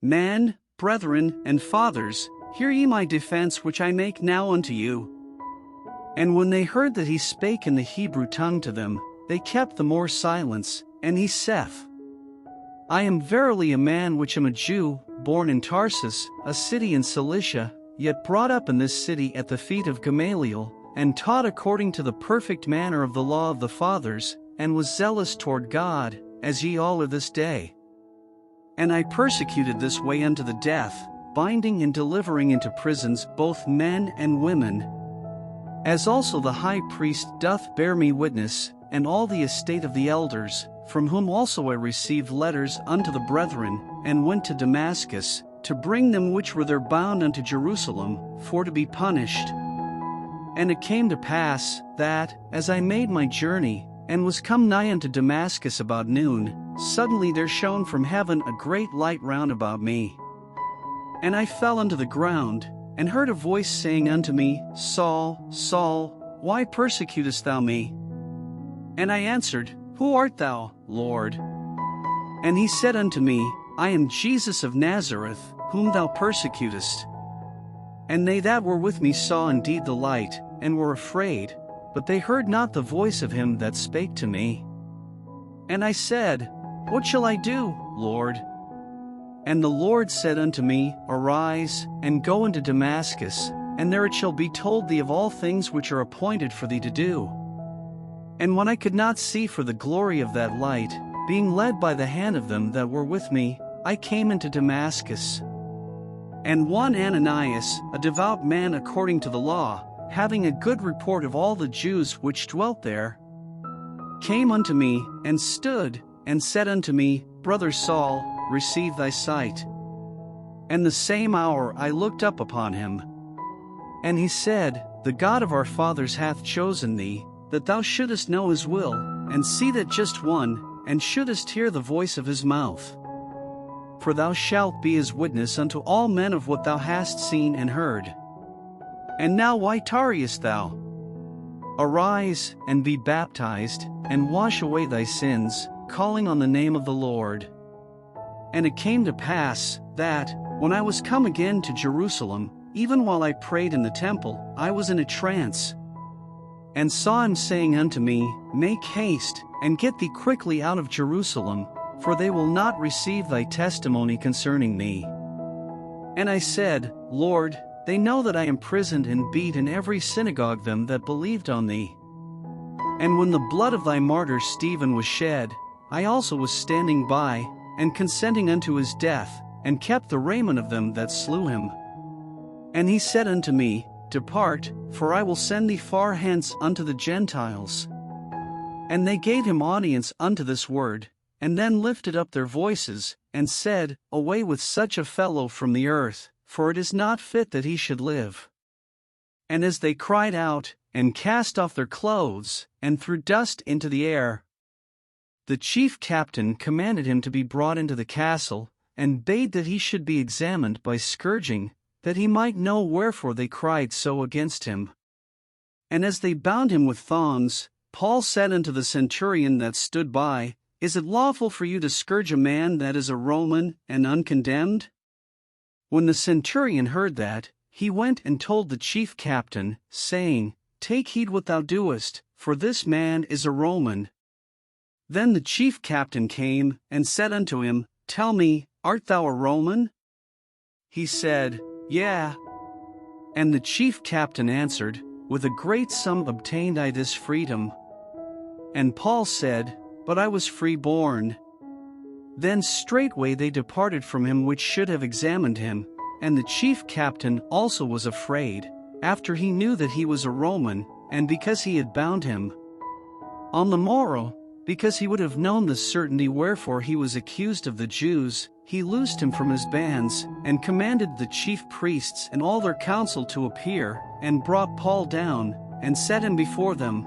Men, brethren, and fathers, hear ye my defense which I make now unto you. And when they heard that he spake in the Hebrew tongue to them, they kept the more silence, and he saith, I am verily a man which am a Jew, born in Tarsus, a city in Cilicia, yet brought up in this city at the feet of Gamaliel, and taught according to the perfect manner of the law of the fathers, and was zealous toward God, as ye all are this day. And I persecuted this way unto the death, binding and delivering into prisons both men and women. As also the high priest doth bear me witness, and all the estate of the elders, from whom also I received letters unto the brethren, and went to Damascus, to bring them which were there bound unto Jerusalem, for to be punished. And it came to pass, that, as I made my journey, and was come nigh unto Damascus about noon, suddenly there shone from heaven a great light round about me. And I fell unto the ground, and heard a voice saying unto me, Saul, Saul, why persecutest thou me? And I answered, Who art thou, Lord? And he said unto me, I am Jesus of Nazareth, whom thou persecutest. And they that were with me saw indeed the light, and were afraid, but they heard not the voice of him that spake to me. And I said, What shall I do, Lord? And the Lord said unto me, Arise, and go into Damascus, and there it shall be told thee of all things which are appointed for thee to do. And when I could not see for the glory of that light, being led by the hand of them that were with me, I came into Damascus. And one Ananias, a devout man according to the law, having a good report of all the Jews which dwelt there, came unto me, and stood, and said unto me, Brother Saul, receive thy sight. And the same hour I looked up upon him. And he said, The God of our fathers hath chosen thee, that thou shouldest know his will, and see that just one, and shouldest hear the voice of his mouth. For thou shalt be his witness unto all men of what thou hast seen and heard. And now why tarriest thou? Arise, and be baptized, and wash away thy sins, calling on the name of the Lord. And it came to pass, that, when I was come again to Jerusalem, even while I prayed in the temple, I was in a trance, and saw him saying unto me, Make haste, and get thee quickly out of Jerusalem, for they will not receive thy testimony concerning me. And I said, Lord, they know that I imprisoned and beat in every synagogue them that believed on thee. And when the blood of thy martyr Stephen was shed, I also was standing by, and consenting unto his death, and kept the raiment of them that slew him. And he said unto me, Depart, for I will send thee far hence unto the Gentiles. And they gave him audience unto this word, and then lifted up their voices, and said, Away with such a fellow from the earth, for it is not fit that he should live. And as they cried out, and cast off their clothes, and threw dust into the air, the chief captain commanded him to be brought into the castle, and bade that he should be examined by scourging, that he might know wherefore they cried so against him. And as they bound him with thongs, Paul said unto the centurion that stood by, Is it lawful for you to scourge a man that is a Roman, and uncondemned? When the centurion heard that, he went and told the chief captain, saying, Take heed what thou doest, for this man is a Roman. Then the chief captain came, and said unto him, Tell me, art thou a Roman? He said, Yea. And the chief captain answered, With a great sum obtained I this freedom. And Paul said, But I was free-born. Then straightway they departed from him which should have examined him, and the chief captain also was afraid, after he knew that he was a Roman, and because he had bound him. On the morrow, because he would have known the certainty wherefore he was accused of the Jews, he loosed him from his bands, and commanded the chief priests and all their council to appear, and brought Paul down, and set him before them.